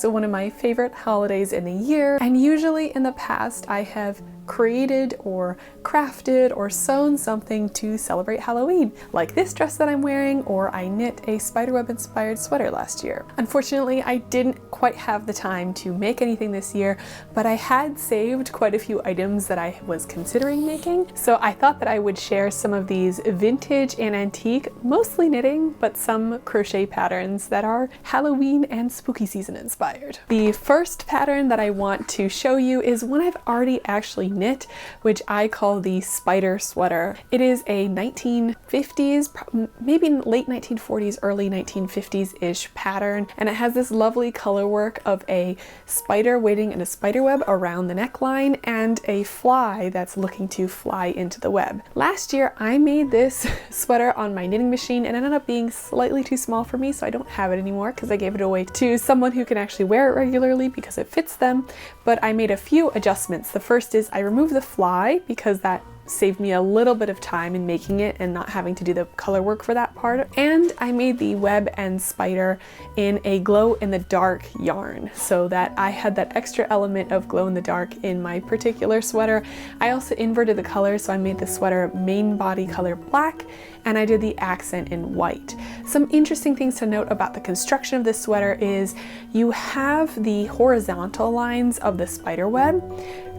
is one of my favorite holidays in the year, and usually in the past I have created or crafted or sewn something to celebrate Halloween, like this dress that I'm wearing, or I knit a spiderweb inspired sweater last year. Unfortunately, I didn't quite have the time to make anything this year, but I had saved quite a few items that I was considering making, so I thought that I would share some of these vintage and antique, mostly knitting, but some crochet patterns that are Halloween and spooky season inspired. The first pattern that I want to show you is one I've already actually knit, which I call the spider sweater. It is a 1950s, maybe late 1940s, early 1950s-ish pattern, and it has this lovely color work of a spider waiting in a spider web around the neckline and a fly that's looking to fly into the web. Last year I made this sweater on my knitting machine and it ended up being slightly too small for me, so I don't have it anymore because I gave it away to someone who can actually wear it regularly because it fits them. But I made a few adjustments. The first is I removed the fly because that saved me a little bit of time in making it and not having to do the color work for that part. And I made the web and spider in a glow in the dark yarn so that I had that extra element of glow in the dark in my particular sweater. I also inverted the colors, so I made the sweater main body color black and I did the accent in white. Some interesting things to note about the construction of this sweater is you have the horizontal lines of the spider web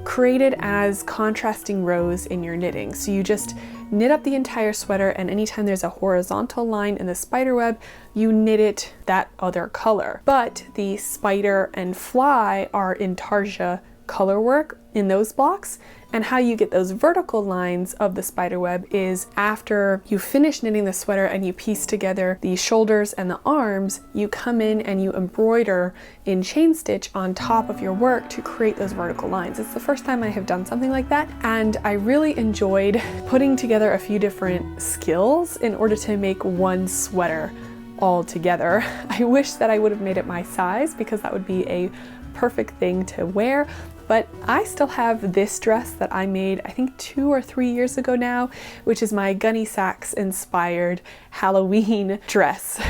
created as contrasting rows in your knitting. So you just knit up the entire sweater, and anytime there's a horizontal line in the spider web, you knit it that other color. But the spider and fly are intarsia color work in those blocks, and how you get those vertical lines of the spider web is after you finish knitting the sweater and you piece together the shoulders and the arms, you come in and you embroider in chain stitch on top of your work to create those vertical lines. It's the first time I have done something like that, and I really enjoyed putting together a few different skills in order to make one sweater all together. I wish that I would have made it my size because that would be a perfect thing to wear, but I still have this dress that I made I think 2 or 3 years ago now, which is my Gunny Sacks inspired Halloween dress.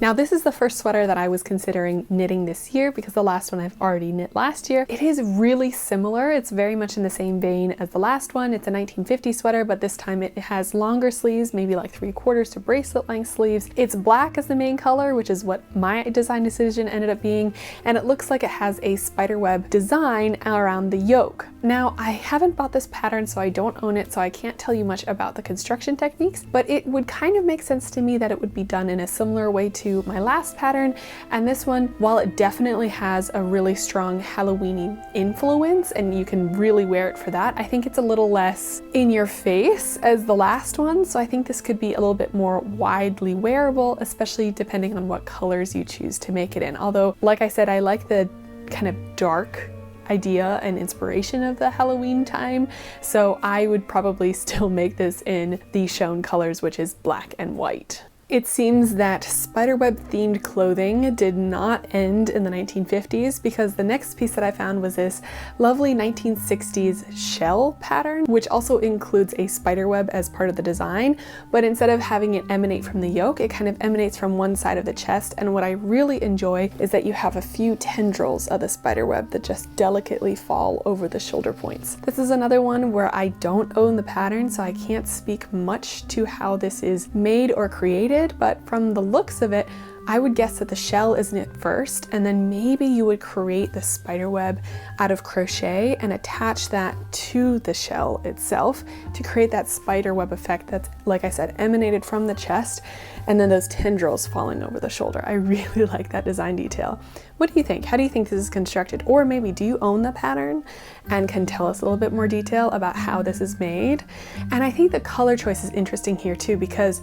Now this is the first sweater that I was considering knitting this year because the last one I've already knit last year. It is really similar. It's very much in the same vein as the last one. It's a 1950s sweater, but this time it has longer sleeves, maybe like 3/4 to bracelet length sleeves. It's black as the main color, which is what my design decision ended up being, and it looks like it has a spiderweb design around the yoke. Now I haven't bought this pattern, so I don't own it, so I can't tell you much about the construction techniques, but it would kind of make sense to me that it would be done in a similar way to my last pattern. And this one, while it definitely has a really strong Halloween influence and you can really wear it for that, I think it's a little less in your face as the last one. So I think this could be a little bit more widely wearable, especially depending on what colors you choose to make it in. Although, like I said, I like the kind of dark idea and inspiration of the Halloween time, so I would probably still make this in the shown colors, which is black and white. It seems that spiderweb themed clothing did not end in the 1950s because the next piece that I found was this lovely 1960s shell pattern, which also includes a spiderweb as part of the design, but instead of having it emanate from the yoke, it kind of emanates from one side of the chest. And what I really enjoy is that you have a few tendrils of the spiderweb that just delicately fall over the shoulder points. This is another one where I don't own the pattern, so I can't speak much to how this is made or created. But from the looks of it, I would guess that the shell is knit first, and then maybe you would create the spider web out of crochet and attach that to the shell itself to create that spider web effect that's, like I said, emanated from the chest, and then those tendrils falling over the shoulder. I really like that design detail. What do you think? How do you think this is constructed? Or maybe do you own the pattern and can tell us a little bit more detail about how this is made? And I think the color choice is interesting here too, because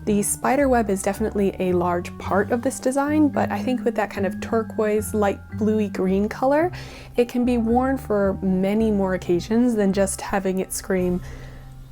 the spider web is definitely a large part of this design, but I think with that kind of turquoise, light bluey green color, it can be worn for many more occasions than just having it scream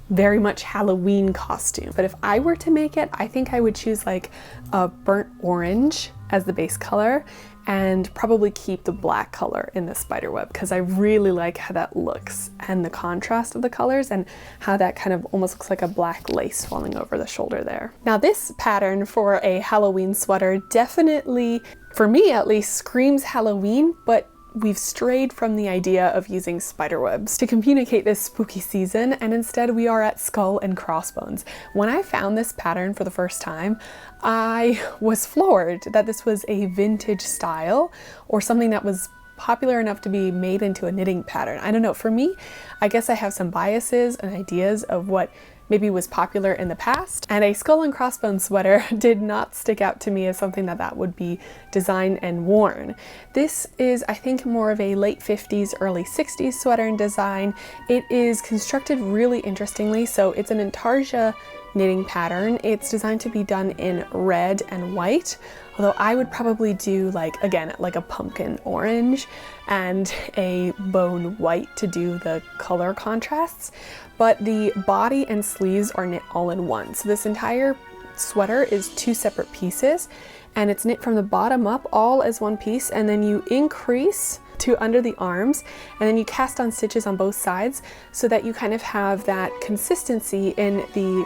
very much Halloween costume. But if I were to make it, I think I would choose like a burnt orange as the base color and probably keep the black color in the spider web because I really like how that looks and the contrast of the colors and how that kind of almost looks like a black lace falling over the shoulder there. Now this pattern for a Halloween sweater definitely for me at least, screams Halloween, but we've strayed from the idea of using spider webs to communicate this spooky season, and instead we are at skull and crossbones. When I found this pattern for the first time, I was floored that this was a vintage style or something that was popular enough to be made into a knitting pattern. I don't know, for me, I guess I have some biases and ideas of what maybe was popular in the past, and a skull and crossbone sweater did not stick out to me as something that would be designed and worn. This is, I think, more of a late 50s, early 60s sweater in design. It is constructed really interestingly, so it's an intarsia knitting pattern. It's designed to be done in red and white, although I would probably do again, like a pumpkin orange and a bone white to do the color contrasts. But the body and sleeves are knit all in one. So this entire sweater is 2 separate pieces, and it's knit from the bottom up all as one piece, and then you increase to under the arms, and then you cast on stitches on both sides so that you kind of have that consistency in the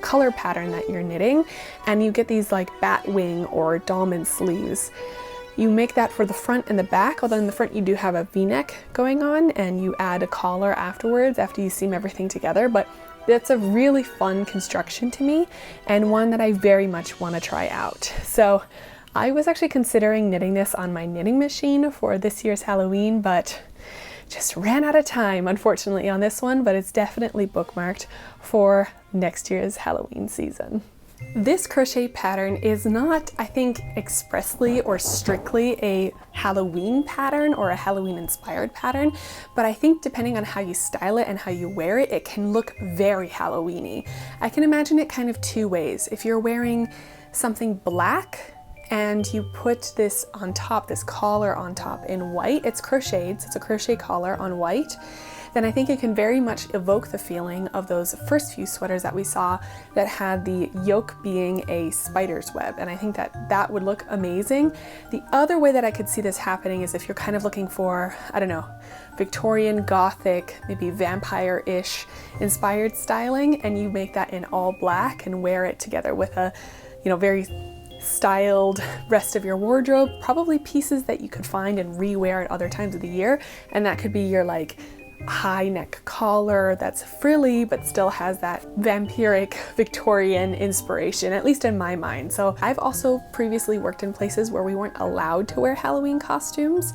color pattern that you're knitting, and you get these like bat wing or dolman sleeves. You make that for the front and the back, although in the front you do have a v-neck going on, and you add a collar afterwards after you seam everything together. But that's a really fun construction to me, and one that I very much want to try out. So I was actually considering knitting this on my knitting machine for this year's Halloween, but just ran out of time, unfortunately, on this one, but it's definitely bookmarked for next year's Halloween season. This crochet pattern is not, I think, expressly or strictly a Halloween pattern or a Halloween inspired pattern, but I think depending on how you style it and how you wear it, it can look very Halloweeny. I can imagine it kind of 2 ways. If you're wearing something black and you put this on top, this collar on top in white, it's crocheted, so it's a crochet collar on white, then I think it can very much evoke the feeling of those first few sweaters that we saw that had the yoke being a spider's web, and I think that would look amazing. The other way that I could see this happening is if you're kind of looking for, I don't know, Victorian Gothic, maybe vampire-ish inspired styling, and you make that in all black and wear it together with a, very styled rest of your wardrobe, probably pieces that you could find and rewear at other times of the year, and that could be your high neck collar that's frilly but still has that vampiric Victorian inspiration, at least in my mind. So I've also previously worked in places where we weren't allowed to wear Halloween costumes,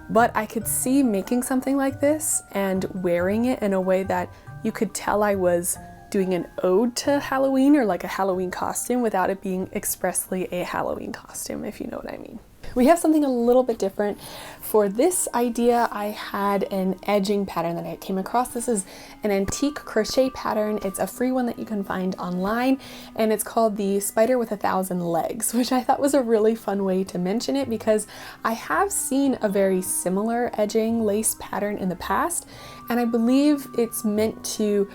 but I could see making something like this and wearing it in a way that you could tell I was doing an ode to Halloween or like a Halloween costume without it being expressly a Halloween costume, if you know what I mean. We have something a little bit different. For this idea, I had an edging pattern that I came across. This is an antique crochet pattern. It's a free one that you can find online, and it's called the Spider with 1,000 Legs, which I thought was a really fun way to mention it because I have seen a very similar edging lace pattern in the past, and I believe it's meant to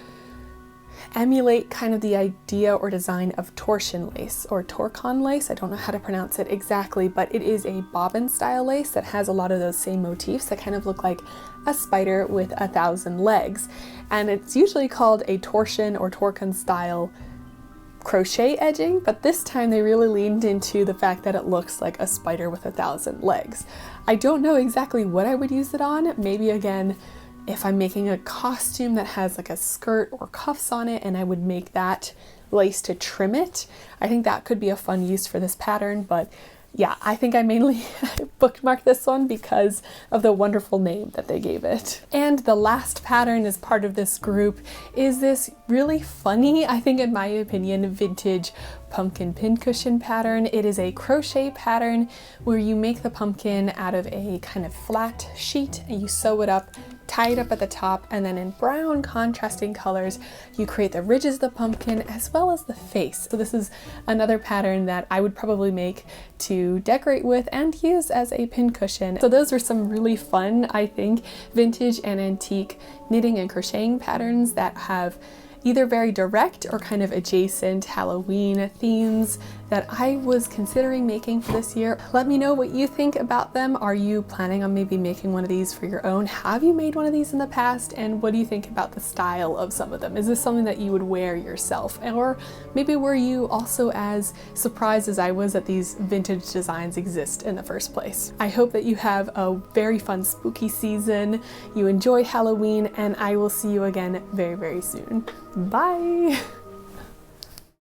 emulate kind of the idea or design of torsion lace or torcon lace. I don't know how to pronounce it exactly, but it is a bobbin style lace that has a lot of those same motifs that kind of look like a spider with 1,000 legs. And it's usually called a torsion or torcon style crochet edging, but this time they really leaned into the fact that it looks like a spider with 1,000 legs. I don't know exactly what I would use it on. Maybe again, if I'm making a costume that has like a skirt or cuffs on it and I would make that lace to trim it, I think that could be a fun use for this pattern. But yeah, I think I mainly bookmarked this one because of the wonderful name that they gave it. And the last pattern as part of this group is this really funny, I think in my opinion, vintage pumpkin pincushion pattern. It is a crochet pattern where you make the pumpkin out of a kind of flat sheet and you sew it up, tie it up at the top, and then in brown contrasting colors you create the ridges of the pumpkin as well as the face. So this is another pattern that I would probably make to decorate with and use as a pincushion. So those were some really fun, I think, vintage and antique knitting and crocheting patterns that have either very direct or kind of adjacent Halloween themes that I was considering making for this year. Let me know what you think about them. Are you planning on maybe making one of these for your own? Have you made one of these in the past? And what do you think about the style of some of them? Is this something that you would wear yourself? Or maybe were you also as surprised as I was that these vintage designs exist in the first place? I hope that you have a very fun spooky season, you enjoy Halloween, and I will see you again very, very soon. Bye!